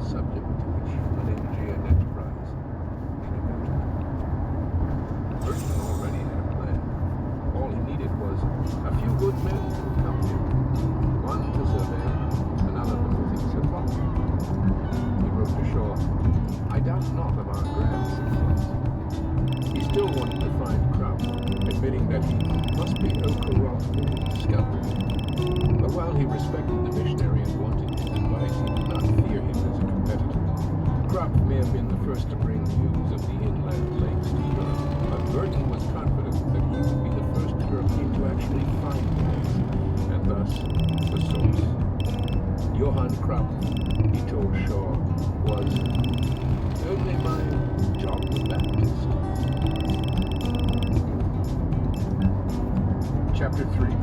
subject to which an energy and enterprise needed battle. Burton already had a plan. All he needed was a few good men to accompany him. One to survey, another to put things at fault. He wrote to Shaw, "I doubt not of our grand success." He still wanted to find Crumb, admitting that he must be O'Carroll's discovery. But while he respected the missionary and wanted his advice, he did not fear him as a competitor. Crumb may have been the first to bring news of the inland lakes to Europe, but Burton was confident that he would be the first European to actually find the lakes, and thus the source. Johann Crumb, he told Shaw, was only my John the Baptist. Chapter 3.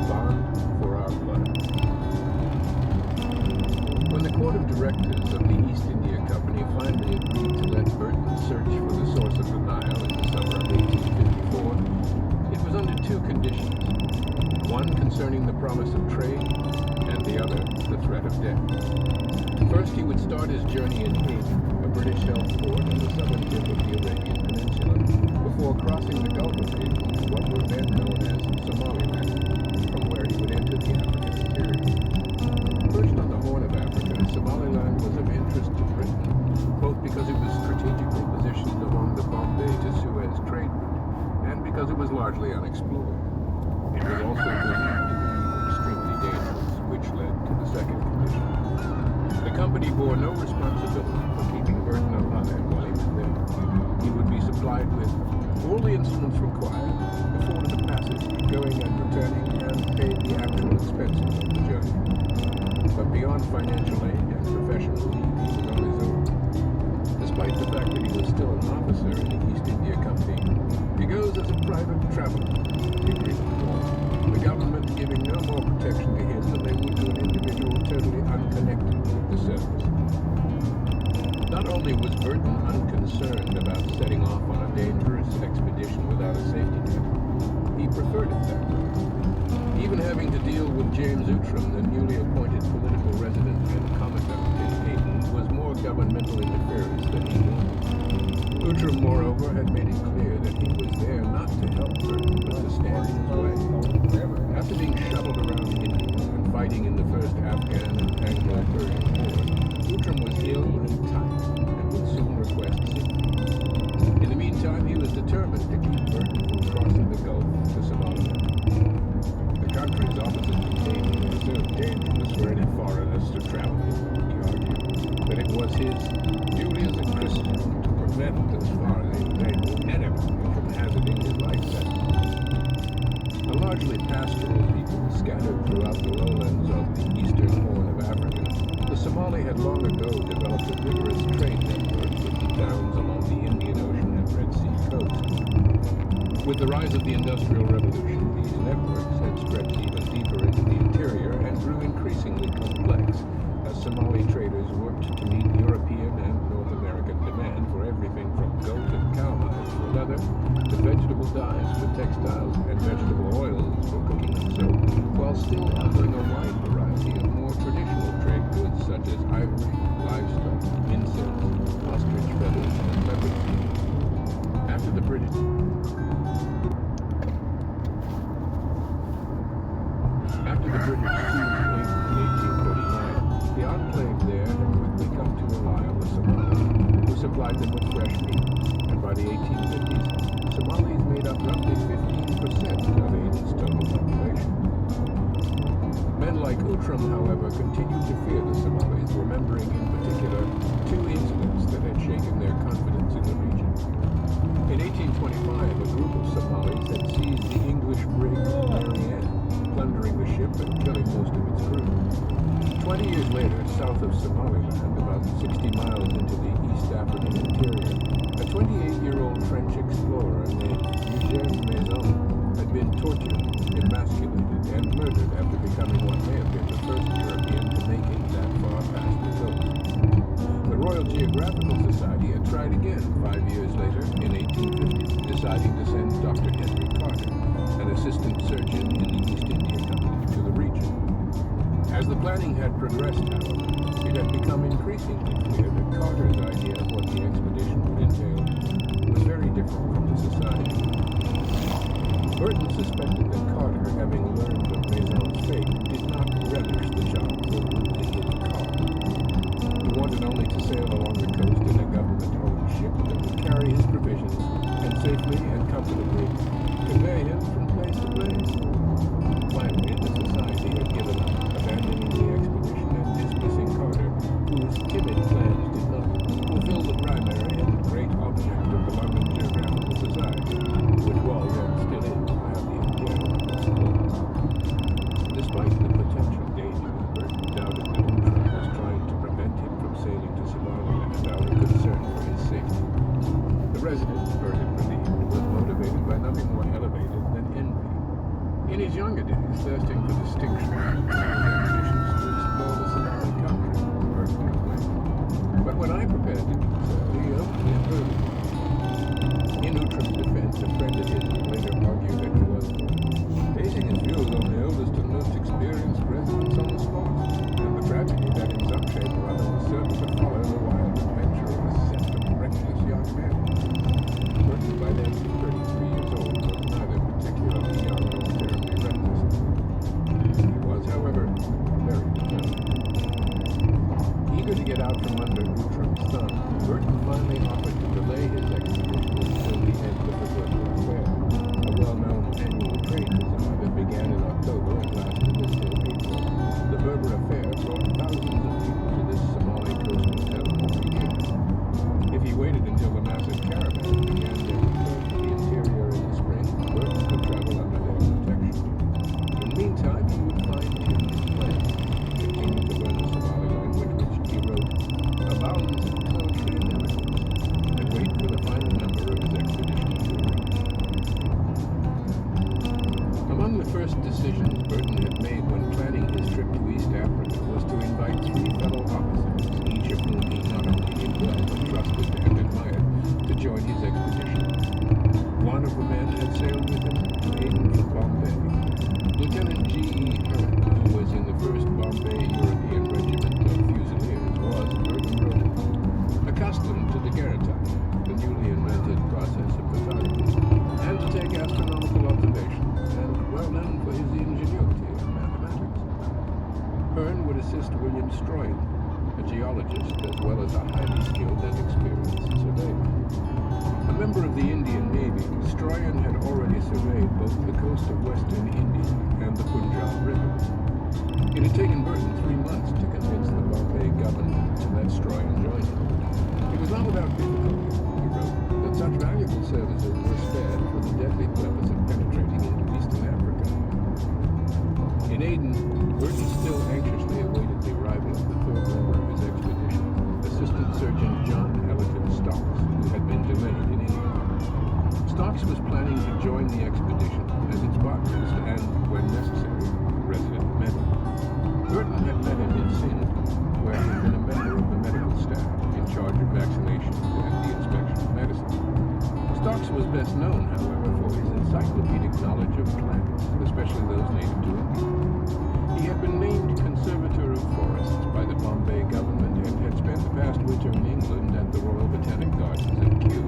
Bond for Our Blood. When the Court of Directors of the East India Company finally agreed to let Burton search for the source of the Nile in the summer of 1854, it was under two conditions. One concerning the promise of trade, and the other the threat of death. First, he would start his journey in Aden, a British-held port on the southern tip of the Arabian Peninsula, before crossing the Gulf of Aden to what were then known as Somaliland, from where he would enter the African interior. Perched on the Horn of Africa, Somaliland was of interest to Britain, both because it was strategically positioned along the Bombay to Suez trade route, and because it was largely unexplored. It was also believed to be extremely dangerous, which led to the second condition. The company bore no responsibility for keeping Burton alive while he was there. He would be supplied with all the instruments required, afforded a passage going and returning, and paid the actual expenses of the journey. But beyond financial aid and professional need, he was on his own. Despite the fact that he was still an officer in the East India Company, he goes as a private traveler, the agreement was, the government giving no more protection to him than they would to an individual totally unconnected with the service. Not only was Burton unconcerned about setting off on a dangerous expedition without a safety net, he preferred it that way. Even having to deal with James Outram, the newly appointed political resident and commandant in Aden, was more governmental interference than he wanted. Outram, moreover, had made it clear that he was there not to help Burton, but to stand in his way. After being shuttled around India and fighting in the first Afghan and Anglo-Persian War, Outram was ill and tight and would soon request sympathy. In the meantime, he was determined to keep Burton from crossing the Gulf to Somaliland. The countries opposite the Aden were so dangerous for any foreigners to travel in, he argued, that it was his duty as a Christian to prevent, as far as he was able, anyone from hazarding his life there. A largely pastoral people scattered throughout the lowlands of the eastern Horn of Africa, the Somali had long ago developed a vigorous trade network with the towns along the Indian Ocean and Red Sea coasts. With the rise of the Industrial Revolution, these networks had stretched even deeper into the interior and grew increasingly complex as Somali traders worked to meet European and North American demand for everything from goat and cow hides for leather to vegetable dyes for textiles and vegetable oils for cooking and soap, while still offering a wide variety of more traditional trade goods such as ivory, livestock, incense, ostrich feathers, and leopard skin. After the British seized Aden in 1839, the enclave there had quickly come to rely on the Somalis, who supplied them with fresh meat, and by the 1850s, Somalis made up roughly 15% of Aden's total population. Men like Outram, however, continued to fear the Somalis, remembering in particular two incidents that had shaken their confidence in the region. In 1825, a group of Somalis had seized the English brig Marianne, plundering the ship and killing most of its crew. 20 years later, south of Somaliland, about 60 miles into the East African interior, a 28-year-old French explorer named Eugène Maison had been tortured, emasculated, and murdered after becoming what may have been the first European to make it that far past the coast. The Royal Geographical Society had tried again 5 years later, in 1850, deciding to send Dr. Henry Carter, an assistant surgeon in the East India Company, to the region. As As the planning had progressed, however, it had become increasingly clear that Carter's idea of what the expedition would entail was very different from the society. Burton suspected that Carter, having learned of Maison's fate, did not relish the chance of losing his car. He wanted only to sail along the coast in a government-owned ship that would carry his provisions and safely and comfortably convey him from place to place. Finally, the society had given up, abandoning the expedition and dismissing Carter, whose timid plans did not fulfill the primary and great object of the London Geographical Society, which was and still is to have the endeavor of support. Despite the potential danger, Burton doubted that Uhtred was trying to prevent him from sailing to Somaliland out of concern for his safety. The resident, Burton believed, was motivated by nothing more elevated than envy. In his younger days, thirsting for distinction, he had ambitions to explore the Somali country, Burton complained. But when I prepared to do so, he openly approved. In Uhtred's defense, a friend of his would later argue that he was basing his views on the oldest and most experienced residents on the spot, and the tragedy that in some shape or other was certain to follow the wild adventure of a set of reckless young men. Burton, by then 33 years old, was neither particularly young nor terribly reckless. He was, however, very determined. Eager to get out from under Uhtred's thumb, Burton finally offered to delay his expedition until the end of the Berber Affair, a well-known annual trade bazaar that began in October and lasted until April. The Berber Affair brought thousands of people to this Somali coastal town every year. If he waited until the massive caravans began their return to the interior in the spring, Burton could travel under their protection. In the meantime, he would fine-tune his plans, continue to learn the Somali language, which he wrote abounds in poetry and eloquence, and wait for the final number of his expedition to arrive. Among the first decisions Burton had made when planning his trip to East Africa was to invite 3 fellow officers, each of whom he not only knew well but trusted and admired, to join his expedition. One of the men had sailed with him to Aden from Bombay. Lieutenant G.E. Hearn, who was in the 1st Bombay European Regiment of Fusiliers, was, Burton wrote, accustomed to the daguerreotype, the newly invented process of photography, and to take astronomical observations, and well known for his ingenuity in mathematics. Hearn would assist William Stroyan, a geologist as well as a highly skilled and experienced surveyor. A member of the Indian Navy, Stroyan had already surveyed both the coast of western India and the Punjab River. It had taken Burton 3 months to convince the Bombay government to let Stroyan join him. It was not without difficulty, he wrote, that such valuable services were spared for the deadly purpose of penetrating into eastern Africa. In Aden, Burton still anxiously awaited the arrival of the 3rd member of his expedition, Assistant Surgeon John Ellerton Stocks, who had been delayed in India. Stocks was planning to join the expedition as its botanist and, when necessary, resident medic. Burton had met him in Sindh, where he had been a member of the medical staff in charge of vaccinations and the inspection of medicine. Stocks was best known, however, for his encyclopedic knowledge of plants, especially those native to India. He had been named Conservator of Forests by the Bombay government and had spent the past winter in England at the Royal Botanic Gardens at Kew,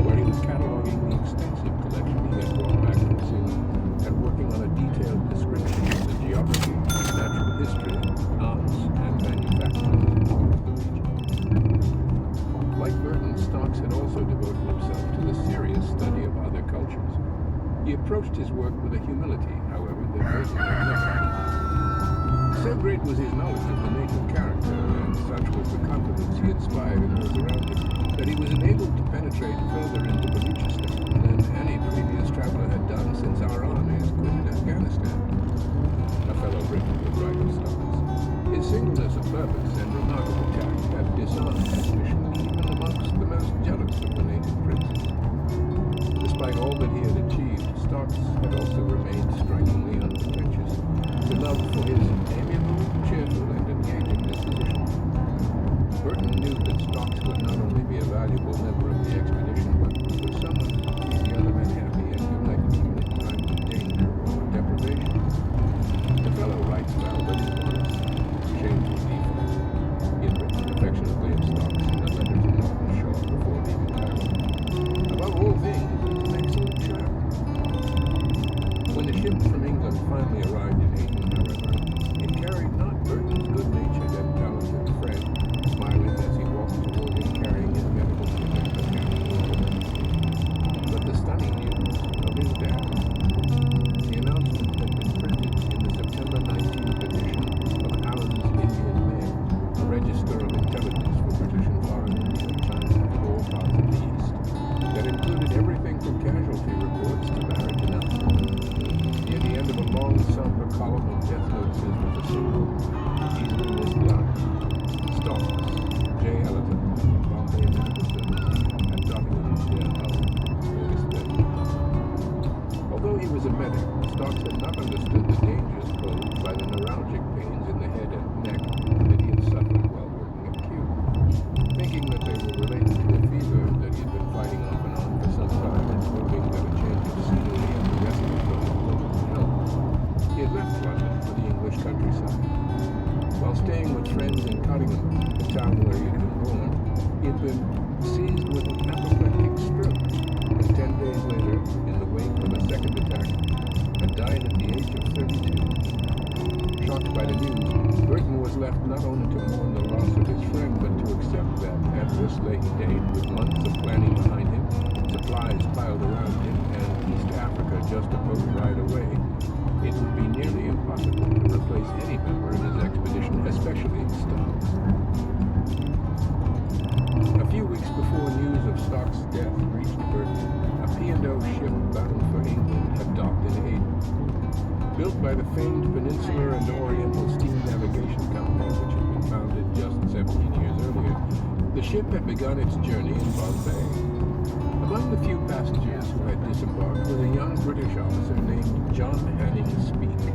where he was cataloguing the extensive collection he had brought back from Sindh and working on a detailed description of the geography, natural history, arts, and manufactures of the region. Like Burton, Stocks had also devoted himself to the serious study of other cultures. He approached his work with a humility, however, that Burton had never had. So great was his knowledge of the native character, and such was the confidence he inspired in those around him, that he was enabled to penetrate further into Baluchistan than any previous traveler had done since our armies quitted Afghanistan. A fellow Briton would write of Stocks. His singleness of purpose and remarkable tact had disarmed suspicion even amongst the most jealous of the native princes. Despite all that he had achieved, Stocks had also remained strikingly unpretentious, beloved for his amiable, cheerful, and engaging disposition. Burton knew that Stocks would not only be a valuable member of the expedition, but was someone who would keep the other men happy and united them in times of danger or deprivation. The fellow writes well, but is modest. Stocks had not understood the dangers posed by the neuralgic pains in the head and neck that he had suffered while working at Cube. Thinking that they were related to a fever that he had been fighting off and on for some time, and hoping that a change of scenery and the respite from his wounds would help, he had left London for the English countryside. While staying with friends in Cottingham, the town where he had been born, he had been seized with an apoplectic stroke, and 10 days later, in the wake of a second attack, had died at the age of 32. Shocked by the news, Burton was left not only to mourn the loss of his friend, but to accept that at this late date, with months of planning behind him, supplies piled around him, and East Africa just a boat ride away, it would be nearly impossible to replace any member in his expedition, especially Stokes. A few weeks before news of Stokes' death reached Burton, a P&O ship bound for England had docked in Aden. Built by the famed Peninsular and Oriental Steam Navigation Company, which had been founded just 17 years earlier, the ship had begun its journey in Bombay. Among the few passengers who had disembarked was a young British officer named John Hanning Speke,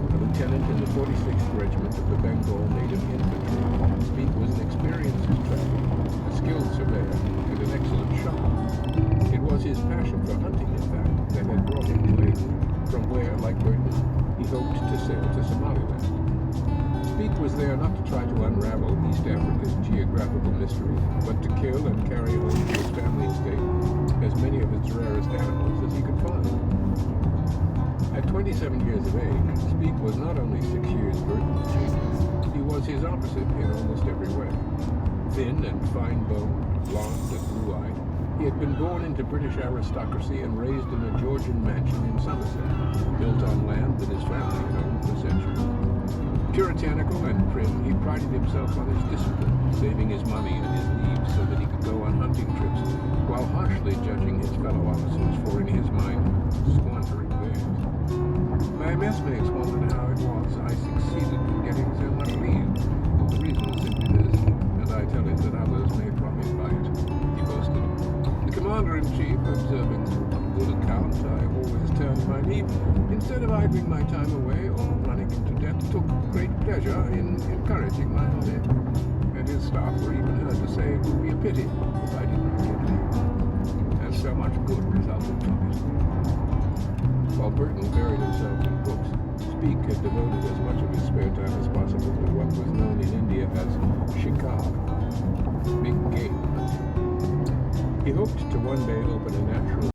a lieutenant in the 46th Regiment of the Bengal Native Infantry. Speke was an experienced traveler, a skilled surveyor, and an excellent shot. It was his passion for hunting, in fact, that had brought him to Aden, from where, like Burton, he hoped to sail to Somaliland. Speke was there not to try to unravel East Africa's geographical mystery, but to kill and carry home to his family estate as many of its rarest animals as he could find. At 27 years of age, Speke was not only 6 years Burton's junior, he was his opposite in almost every way. Thin and fine-boned, blonde and blue-eyed, he had been born into British aristocracy and raised in a Georgian mansion in Somerset, built on land that his family had owned for centuries. Puritanical and prim, he prided himself on his discipline, saving his money and his leave so that he could go on hunting trips, while harshly judging his fellow officers for, in his mind, squandering theirs. My messmates wondered how it was I succeeded in getting so much leave. The reason was simply this, and I tell it that others may profit by it, he boasted. The commander-in-chief, observing on good account I always turned my leave, instead of idling my time away or running into debt, took great pleasure in encouraging my holiday, and his staff were even heard to say it would be a pity if I did not get leave, as so much good resulted from it. While Burton buried himself in books, Speke had devoted as much of his spare time as possible to what was known in India as shikar, big game hunting. He hoped to one day open a natural